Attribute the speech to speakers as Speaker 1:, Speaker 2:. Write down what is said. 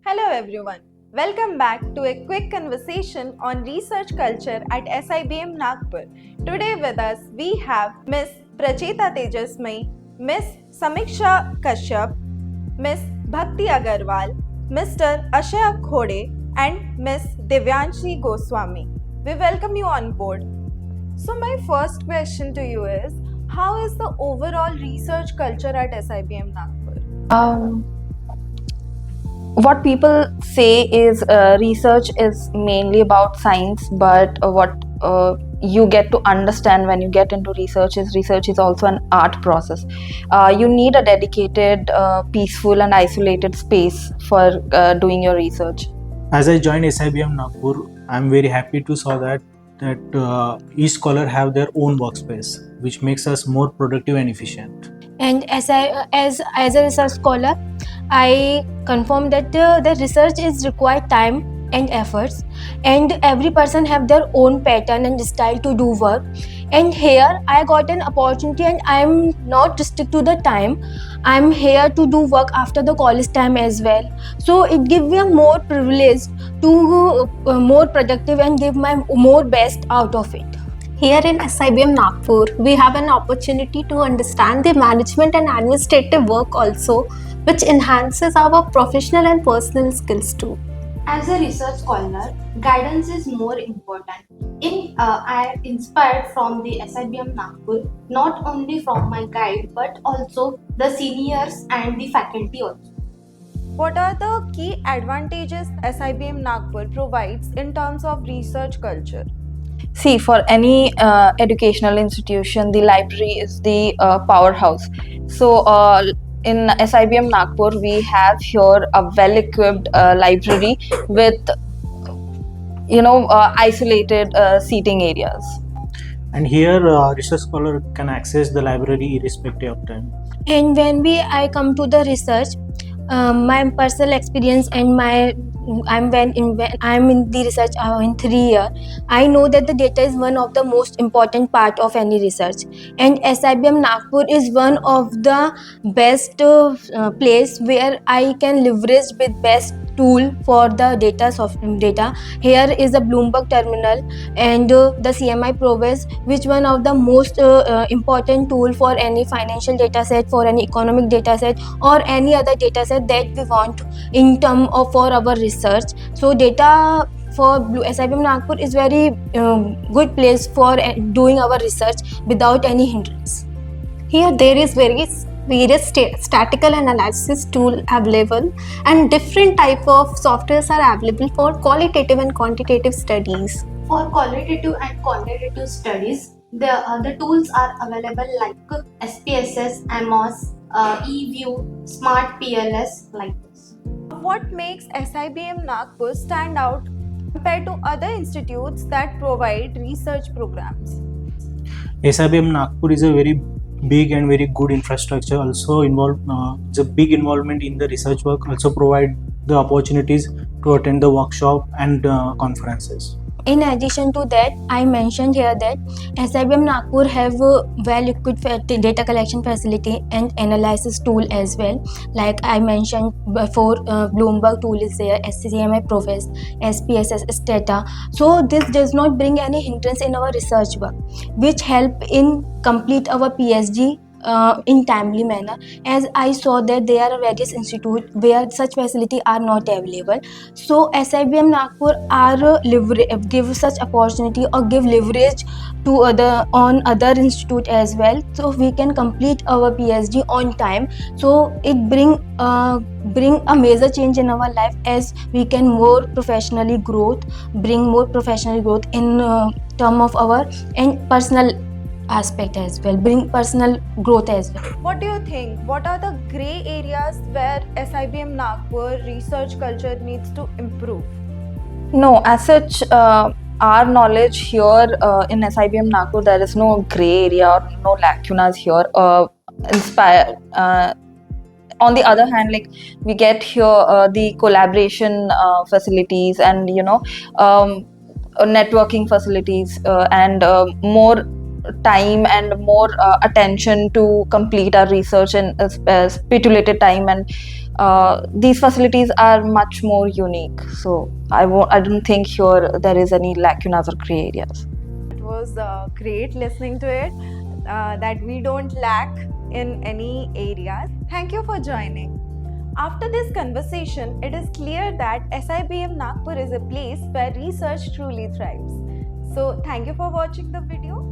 Speaker 1: Hello everyone. Welcome back to a quick conversation on research culture at SIBM Nagpur. Today with us we have Miss Pracheta Tejasmai, Miss Samiksha Kashyap, Miss Bhakti Agarwal, Mr. Ashaya Khode and Miss Divyanshi Goswami. We welcome you on board. So my first question to you is, how is the overall research culture at SIBM Nagpur?
Speaker 2: What people say is research is mainly about science, but what you get to understand when you get into research is also an art process. You need a dedicated, peaceful, and isolated space for doing your research.
Speaker 3: As I joined SIBM Nagpur, I'm very happy to saw that each scholar have their own workspace, which makes us more productive and efficient.
Speaker 4: And as a research scholar, I confirm that the research is required time and efforts, and every person have their own pattern and style to do work. And here I got an opportunity, and I'm not restricted to the time. I'm here to do work after the college time as well. So it gives me a more privilege to more productive and give my more best out of it.
Speaker 5: Here in SIBM Nagpur, we have an opportunity to understand the management and administrative work also, which enhances our professional and personal skills too.
Speaker 6: As a research scholar, guidance is more important. I am inspired from the SIBM Nagpur, not only from my guide but also the seniors and the faculty also.
Speaker 1: What are the key advantages SIBM Nagpur provides in terms of research culture?
Speaker 2: See, for any educational institution, the library is the powerhouse. So, in SIBM Nagpur, we have here a well-equipped library with, isolated seating areas.
Speaker 3: And here, research scholar can access the library irrespective of time.
Speaker 4: And when I come to the research, my personal experience and when I'm in the research in 3 years, I know that the data is one of the most important part of any research, and SIBM Nagpur is one of the best place where I can leverage with best tool for the data. Here is the Bloomberg terminal and the CMI Provis, which one of the most important tool for any financial data set, for any economic data set, or any other data set that we want in term of for our research. So data for SIBM Nagpur is very good place for doing our research without any hindrance.
Speaker 5: Here there is various statistical analysis tool available, and different type of softwares are available for qualitative and quantitative studies.
Speaker 6: For qualitative and quantitative studies, the tools are available like SPSS, AMOS, eView, Smart PLS, like this.
Speaker 1: What makes SIBM Nagpur stand out compared to other institutes that provide research programs?
Speaker 3: SIBM Nagpur is a very big and very good infrastructure. Also it's a big involvement in the research work. Also provide the opportunities to attend the workshop and conferences.
Speaker 4: In addition to that, I mentioned here that SIBM Nagpur have a well-equipped data collection facility and analysis tool as well. Like I mentioned before, Bloomberg tool is there, SCMI Provis, SPSS Stata. So this does not bring any hindrance in our research work, which help in complete our PhD in timely manner, as I saw that there are various institutes where such facility are not available. So SIBM Nagpur are give such opportunity or give leverage to other institute as well, so we can complete our PhD on time. So it bring a major change in our life, as we can bring more professional growth in term of our and personal aspect as well, bring personal growth as well.
Speaker 1: What do you think? What are the gray areas where SIBM Nagpur research culture needs to improve?
Speaker 2: No, as such, our knowledge here in SIBM Nagpur, there is no gray area or no lacunas here. On the other hand, like we get here the collaboration facilities and networking facilities and more time and more attention to complete our research in a stipulated time, and these facilities are much more unique. So I don't think here there is any lacunas or gray areas.
Speaker 1: It was great listening to it, that we don't lack in any areas. Thank you for joining. After this conversation, it is clear that SIBM Nagpur is a place where research truly thrives. So, thank you for watching the video.